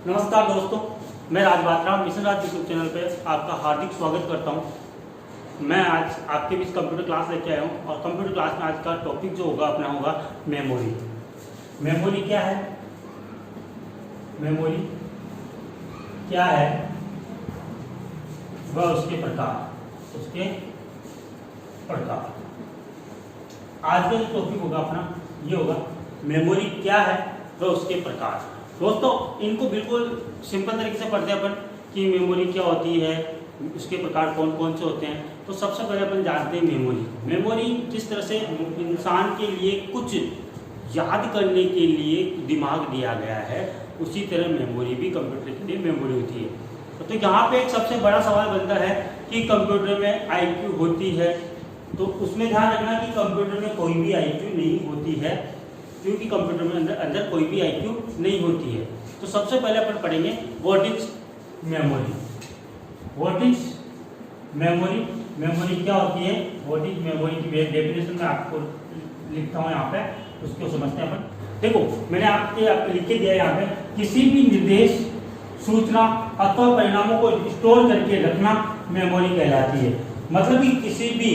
नमस्कार दोस्तों, मैं राज बात्रा मिशन राज यूट्यूब चैनल पे आपका हार्दिक स्वागत करता हूं। मैं आज आपके बीच कंप्यूटर क्लास लेके आया हूं और कंप्यूटर क्लास में आज का टॉपिक जो होगा अपना होगा मेमोरी। मेमोरी क्या है? मेमोरी क्या है वह उसके प्रकार। आज का जो टॉपिक होगा अपना ये होगा मेमोरी क्या है वह उसके प्रकार। दोस्तों, इनको बिल्कुल सिंपल तरीके से पढ़ते हैं अपन कि मेमोरी क्या होती है, उसके प्रकार कौन कौन से होते हैं। तो सबसे पहले अपन जानते हैं मेमोरी जिस तरह से इंसान के लिए कुछ याद करने के लिए दिमाग दिया गया है, उसी तरह मेमोरी भी कंप्यूटर के लिए मेमोरी होती है। तो यहाँ पे एक सबसे बड़ा सवाल बनता है कि कंप्यूटर में IQ होती है, तो उसमें ध्यान रखना कि कंप्यूटर में कोई भी IQ नहीं होती है, क्योंकि कंप्यूटर में अंदर कोई भी IQ नहीं होती है। तो सबसे पहले अपन पढ़ेंगे what is memory. What is memory, memory क्या होती है, व्हाट इज मेमोरी की डेफिनेशन मैं आपको लिखता हूँ यहाँ पे, उसको समझते हैं अपन। देखो, मैंने आपके लिख के दिया यहाँ पे, किसी भी निर्देश, सूचना अथवा परिणामों को स्टोर करके रखना मेमोरी कहलाती है। मतलब कि किसी भी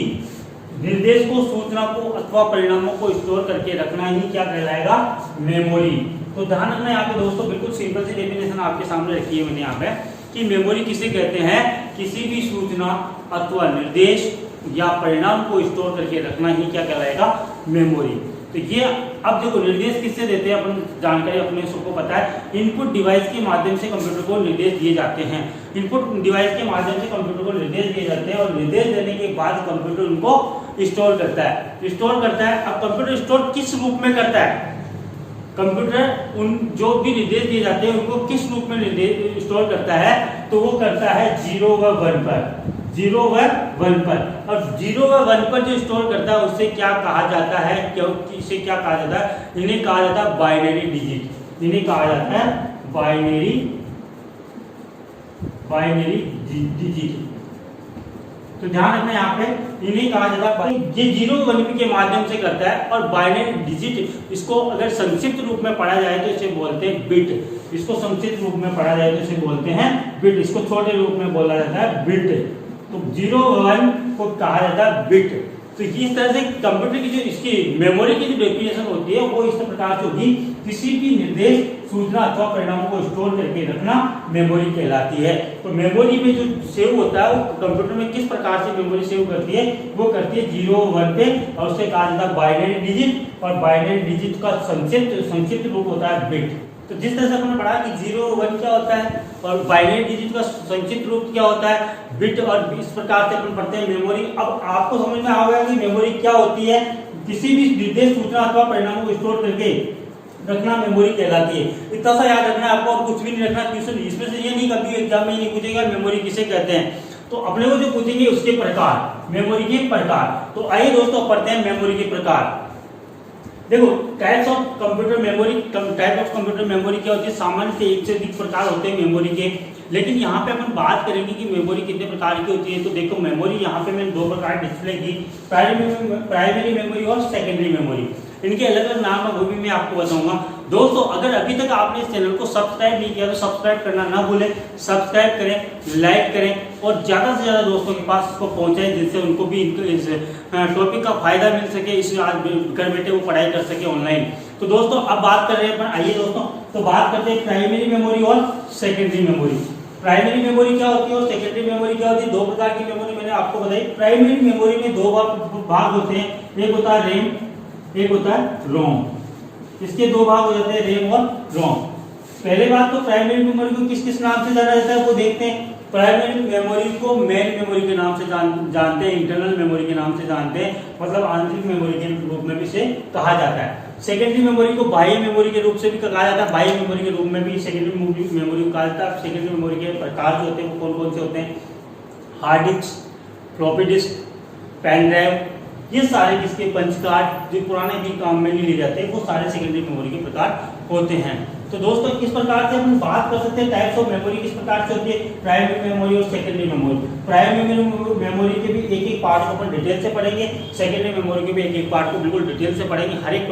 निर्देश को, सूचना को अथवा परिणामों को स्टोर करके रखना ही क्या कहलाएगा, मेमोरी। तो ध्यान रखना यहाँ पे दोस्तों, बिल्कुल सिंपल सी डेफिनेशन आपके सामने रखी है मैंने यहाँ पे कि मेमोरी किसे कहते हैं, किसी भी सूचना अथवा निर्देश या परिणाम को स्टोर करके रखना ही क्या कहलाएगा, मेमोरी। तो ये अब देखो, निर्देश किससे देते हैं अपन, जानकारी अपने सबको पता है। इनपुट डिवाइस के माध्यम से कंप्यूटर को निर्देश दिए जाते हैं। इनपुट डिवाइस के माध्यम से कंप्यूटर को निर्देश दिए जाते हैं और निर्देश देने के बाद कंप्यूटर उनको स्टोर करता है। अब कंप्यूटर स्टोर किस रूप में करता है? कंप्यूटर उन जो भी निर्देश दिए जाते हैं उनको किस रूप में स्टोर करता है? तो वो करता है 0 व 1 पर। 0 व 1 पर, और 0 व 1 पर जो स्टोर करता है उससे क्या कहा जाता है, इसे क्या कहा जाता है? इन्हें कहा जाता है बाइनरी डिजिट। इन्हें कहा जाता है बाइनरी डिजिट। तो ध्यान रखना यहाँ पे, इन्हें कहा जाता है, ये 0 1 के माध्यम से करता है। और बाइनरी डिजिट, इसको अगर संक्षिप्त रूप में पढ़ा जाए तो इसे बोलते हैं बिट। इसको संक्षिप्त रूप में पढ़ा जाए तो इसे बोलते हैं बिट। इसको छोटे रूप में बोला जाता है बिट। तो 0 1 को कहा जाता है बिट। तो इस तरह से कंप्यूटर की जो इसकी मेमोरी की जो डेफिनेशन होती है वो इस प्रकार से होगी, किसी भी निर्देश, सूचना अथवा परिणामों को स्टोर करके रखना मेमोरी कहलाती है। तो मेमोरी में जो सेव होता है वो कंप्यूटर में किस प्रकार से मेमोरी सेव करती है, वो करती है 0 1 पे, और उसे कहा जाता है बाइनरी डिजिट। और बाइनरी डिजिट का संक्षिप्त रूप होता है बिट। तो जिस तरह से हमने पढ़ा कि 0 1 क्या होता है और बाइनरी डिजिट का संक्षिप्त रूप क्या होता है, बिट, और इस प्रकार से अपन पढ़ते हैं मेमोरी। अब आपको समझ में आ गया कि मेमोरी क्या होती है, किसी भी निर्देश, सूचना अथवा परिणामों को स्टोर करके रखना मेमोरी कहलाती है। इतना सा याद रखना है आपको, और कुछ भी नहीं रखना ट्यूशन। इसमें से ये नहीं कभी एग्जाम में नहीं पूछेगा मेमोरी किसे कहते हैं, तो अपने को जो पूछेंगे उसके प्रकार, मेमोरी के प्रकार। तो आइए दोस्तों पढ़ते हैं मेमोरी के प्रकार। देखो, types of computer memory, type of computer memory क्या होती है? सामान्य से एक से अधिक प्रकार होते हैं मेमोरी के, लेकिन यहाँ पे अपन बात करेंगे कि मेमोरी कितने प्रकार की होती है। तो देखो, मेमोरी यहाँ पे मैंने 2 प्रकार डिस्प्ले की, प्राइमरी मेमोरी और सेकेंडरी मेमोरी। इनके अलग अलग नाम है, वो भी मैं आपको बताऊंगा। दोस्तों, अगर अभी तक आपने इस चैनल को सब्सक्राइब नहीं किया तो सब्सक्राइब करना ना भूलें। सब्सक्राइब करें, लाइक करें और ज्यादा से ज्यादा दोस्तों के पास इसको पहुंचाएं, जिससे उनको भी इस टॉपिक का फायदा मिल सके, इस घर बैठे वो पढ़ाई कर सके ऑनलाइन। तो दोस्तों, अब बात कर रहे हैं अपन, आइए दोस्तों तो बात करते हैं प्राइमरी मेमोरी और सेकेंडरी मेमोरी। प्राइमरी मेमोरी क्या होती है और सेकेंडरी मेमोरी क्या होती है? 2 प्रकार की मेमोरी मैंने आपको बताई। प्राइमरी मेमोरी में 2 भाग होते हैं, एक होता है रैम, एक होता है रोम। इसके 2 भाग हो जाते हैं, रैम और रोम। पहले बात तो प्राइमरी मेमोरी को किस किस नाम से जाना जाता है वो देखते हैं। प्राइमरी मेमोरी को मेन मेमोरी के नाम से जानते हैं, इंटरनल मेमोरी के नाम से जानते हैं, मतलब आंतरिक मेमोरी के रूप में भी इसे कहा जाता है। सेकेंडरी मेमोरी को बाह्य मेमोरी के रूप से भी कहा जाता है, बाह्य मेमोरी के रूप में भी सेकेंडरी मेमोरी को कहा जाता है। सेकेंडरी मेमोरी के प्रकार जो होते हैं वो कौन कौन से होते हैं? Hard disk, floppy disk, pen drive, ये सारे जिसके पंच कार्ड जो पुराने भी काम में नहीं ले जाते, वो सारे सेकेंडरी मेमोरी के प्रकार होते हैं। तो तो दोस्तों इस प्रकार से हम बात कर सकते हैं टाइप्स ऑफ मेमोरी किस प्रकार से होती है, प्राइमरी मेमोरी और सेकेंडरी मेमोरी। प्राइमरी मेमोरी के भी एक एक पार्ट को अपन डिटेल से पढ़ेंगे, सेकेंडरी मेमोरी के भी एक एक पार्ट को बिल्कुल डिटेल से पढ़ेंगे। हर एक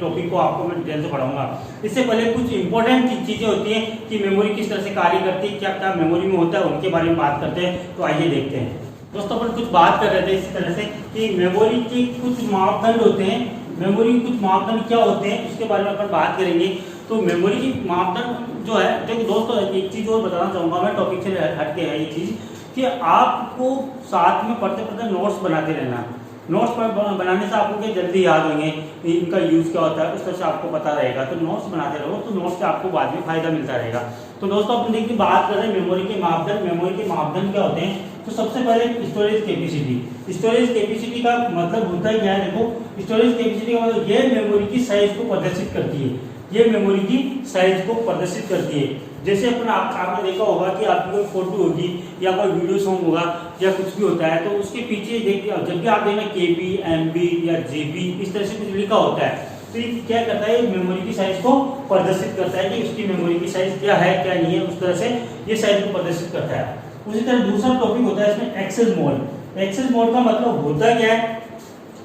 टॉपिक को आपको मैं डिटेल से पढ़ाऊंगा। इससे पहले कुछ इंपॉर्टेंट चीजें होती हैं कि मेमोरी किस तरह से कार्य करती है, क्या क्या मेमोरी में होता है, उनके बारे में बात करते हैं। तो आइए देखते हैं दोस्तों, अपन कुछ बात कर रहे थे इस तरह से कि मेमोरी के कुछ मापदंड होते हैं, मेमोरी के कुछ मापदंड क्या होते हैं उसके बारे में अपन बात करेंगे। तो मेमोरी की मापदंड जो है, देखिए दोस्तों एक चीज और बताना चाहूंगा मैं, टॉपिक से हट के है ये चीज कि आपको साथ में पढ़ते पढ़ते नोट्स बनाते रहना। नोट्स बनाने से आपको क्या जल्दी याद होंगे, इनका यूज क्या होता है उस तरह से आपको पता रहेगा। तो नोट्स बनाते रहो, तो नोट्स से आपको बाद में फायदा मिलता रहेगा। तो दोस्तों अपन देखिए बात कर रहे हैं मेमोरी के मापदंड। मेमोरी के मापदंड क्या होते हैं? तो सबसे पहले स्टोरेज कैपेसिटी। स्टोरेज कैपेसिटी का मतलब होता है क्या है, देखो स्टोरेज कैपेसिटी का मतलब ये मेमोरी की साइज को प्रदर्शित करती है, ये मेमोरी की साइज को प्रदर्शित करती है। जैसे अपन आपने देखा होगा कि आपकी कोई फोटो होगी या कोई वीडियो सॉन्ग होगा या कुछ भी होता है, तो उसके पीछे देखिए जब भी आप देखना KB, MB या GB इस तरह से कुछ लिखा होता है, तो ये क्या करता है, मेमोरी की साइज को प्रदर्शित करता है कि उसकी मेमोरी की साइज क्या है क्या नहीं है, उस तरह से ये साइज को प्रदर्शित करता है। उसी तरह दूसरा टॉपिक होता है इसमें एक्सेस मोड। एक्सेस मोड का मतलब होता क्या है,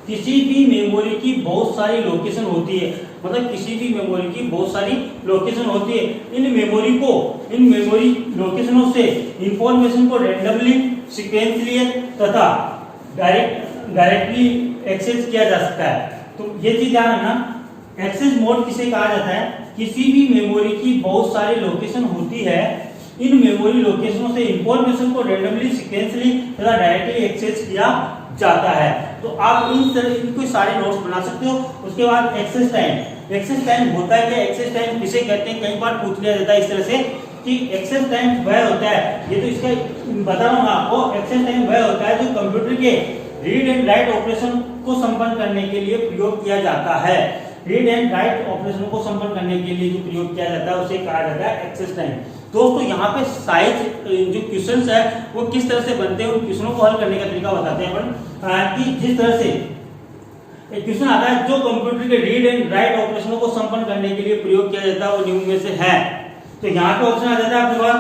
किसी भी मेमोरी की बहुत सारी लोकेशन होती है, मतलब किसी भी मेमोरी की बहुत सारी लोकेशन होती है। इन मेमोरी लोकेशनों से इंफॉर्मेशन को रैंडमली, सीक्वेंशियली तथा डायरेक्टली एक्सेस किया जा सकता है। तो ये चीज ध्यान रखना, एक्सेस मोड किसे कहा जाता है, किसी भी मेमोरी की बहुत सारी लोकेशन होती है, इन मेमोरी लोकेशनों से इंफॉर्मेशन को रैंडमली, सीक्वेंशियली तथा डायरेक्टली एक्सेस किया जाता है। तो आप इनको सारे नोट्स बना सकते हो। उसके बाद एक्सेस टाइम। एक्सेस टाइम होता है क्या, एक्सेस टाइम किसे कहते हैं, कई बार पूछ लिया जाता है इस तरह से कि एक्सेस टाइम वह होता है, ये तो इसका बता रहा हूं आपको, एक्सेस टाइम वह होता है जो कंप्यूटर के रीड एंड राइट ऑपरेशन को संपन्न करने के लिए प्रयोग किया जाता है। रीड एंड राइट ऑपरेशन को संपन्न करने के लिए जो प्रयोग किया जाता है उसे कहा जाता है एक्सेस टाइम। दोस्तों यहाँ पे साइज जो क्वेश्चंस है वो किस तरह से बनते हैं, उन क्वेश्चनों को हल करने का तरीका बताते हैं अपन कि जिस तरह से एक क्वेश्चन आता है जो कंप्यूटर के रीड एंड राइट ऑपरेशनों को संपन्न करने के लिए प्रयोग किया जाता है वो निम्न में से है। तो यहाँ पे ऑप्शन आ जाता है आपके पास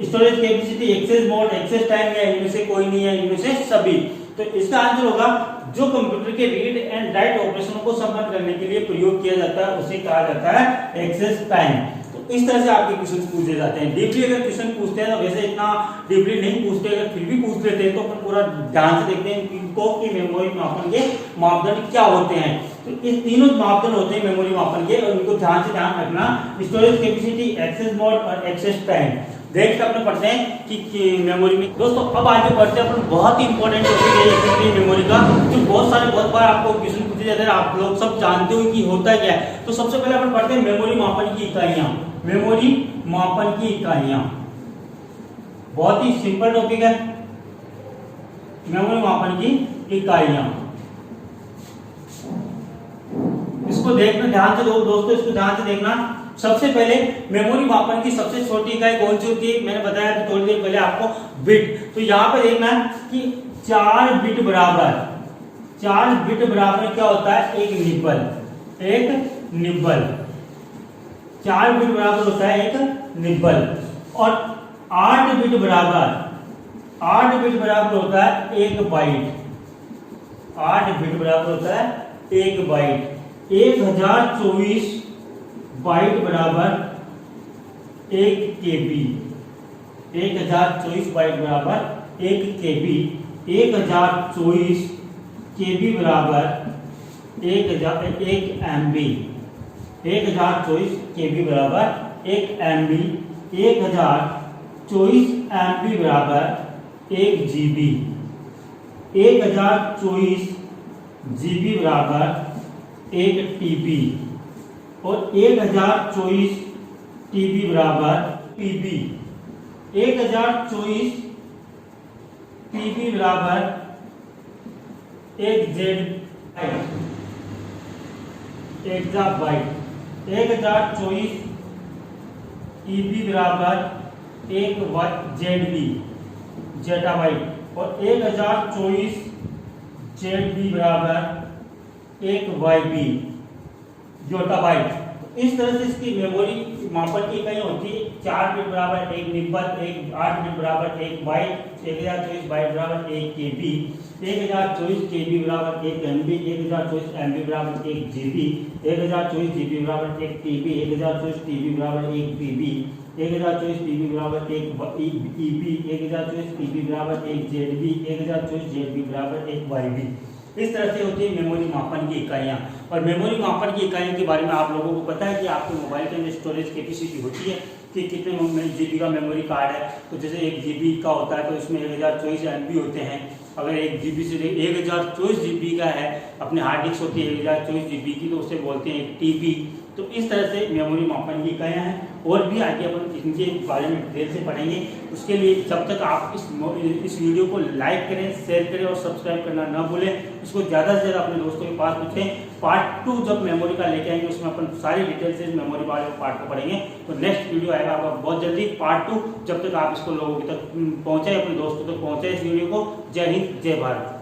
storage capacity, access mode, access time, या इनमें से कोई नहीं है, इनमें से सभी। तो इसका आंसर होगा जो कंप्यूटर के रीड एंड राइट ऑपरेशनों को संपन्न करने के लिए प्रयोग किया जाता है उसे कहा जाता है एक्सेस टाइम। तो इस तरह से आपके क्वेश्चन पूछे जाते हैं। डीपली अगर क्वेश्चन पूछते हैं तो वैसे इतना डीपली नहीं पूछते, अगर फिर भी पूछ लेते हैं तो अपन पूरा ध्यान से देखते हैं इनको कि मेमोरी मापन के मापदंड क्या होते हैं। तो इस तीनों मापदंड होते हैं मेमोरी मापन के, और इनको ध्यान से ध्यान रखना, स्टोरेज कैपेसिटी, एक्सेस मोड और एक्सेस टाइम। नेक्स्ट अपने पढ़ते हैं कि मेमोरी में। दोस्तों अब आगे बढ़ते हैं अपन, बहुत ही इंपॉर्टेंट टॉपिक है मेमोरी का, जो बहुत बार आपको क्वेश्चन पूछे जाते हैं, आप लोग सब जानते हो कि होता क्या है। तो सबसे पहले अपन पढ़ते हैं मेमोरी मापन की इकाइयां। मेमोरी मापन की इकाइयां बहुत ही सिंपल टॉपिक है, मेमोरी मापन की इकाइयां। इसको देखना ध्यान से दोस्तों, इसको ध्यान से देखना। सबसे पहले मेमोरी मापन की सबसे छोटी इकाई कौन सी होती है, मैंने बताया था थोड़ी देर पहले आपको, बिट। तो यहाँ पे देखना कि 4 बिट बराबर क्या होता है, एक निब्बल। 4 बिट बराबर होता है एक निब्बल। और 8 बिट बराबर होता है एक बाइट। 8 बिट बराबर होता है एक बाइट। 1024 बाइट बराबर 1 KB। 1024 बाइट बराबर 1 KB। 1024 KB बराबर 1 MB। 1024 KB बराबर 1 MB। 1024 MB बराबर 1 GB। 1024 GB बराबर 1 TB। और 1024 TB बराबर PB। 1024 PB बराबर 1 exabyte। 1024 EB बराबर 1 ZB जेटाबाइट। और 1024 ZB बराबर 1 YB योटाबाइट। इस तरह से इसकी मेमोरी मापन की इकाई होती है 4 बिट बराबर 1 निब्बल, 8 बिट बराबर 1 बाइट, 1024 बाइट बराबर 1 केबी, 1024 केबी बराबर 1 एमबी, 1024 एमबी बराबर 1 जीबी, 1024 जीबी बराबर 1 टीबी, 1024 टीबी बराबर 1 पीबी, 1024 पीबी बराबर 1 ईबी, 1024 ईबी बराबर 1 जेडबी, 1024 जेडबी बराबर 1 वाईबी। इस तरह से होती है मेमोरी मापन की इकाइयाँ। और मेमोरी मापन की इकाइयों के बारे में आप लोगों को पता है कि आपके मोबाइल के अंदर स्टोरेज कैपेसिटी होती है कि कितने जीबी का मेमोरी कार्ड है। तो जैसे 1 जीबी का होता है तो इसमें 1024 एमबी होते हैं। अगर 1 जीबी से 1024 जीबी का है, अपने हार्ड डिस्क होती है 1024 जीबी की, तो उसे बोलते हैं 1 टीबी। तो इस तरह से मेमोरी मापन की इकाइयाँ हैं। और भी आगे अपन इनके बारे में डिटेल से पढ़ेंगे। उसके लिए जब तक आप इस वीडियो को लाइक करें, शेयर करें और सब्सक्राइब करना ना भूलें। इसको ज़्यादा से ज़्यादा अपने दोस्तों के पास पूछें। पार्ट 2 जब मेमोरी का लेके आएंगे उसमें अपन सारी डिटेल से मेमोरी वाले पार्ट को पढ़ेंगे। तो नेक्स्ट वीडियो आएगा आपका बहुत जल्दी, पार्ट 2। जब तक आप इसको लोगों तक पहुँचाए, अपने दोस्तों तक पहुँचाए इस वीडियो को। जय हिंद, जय भारत।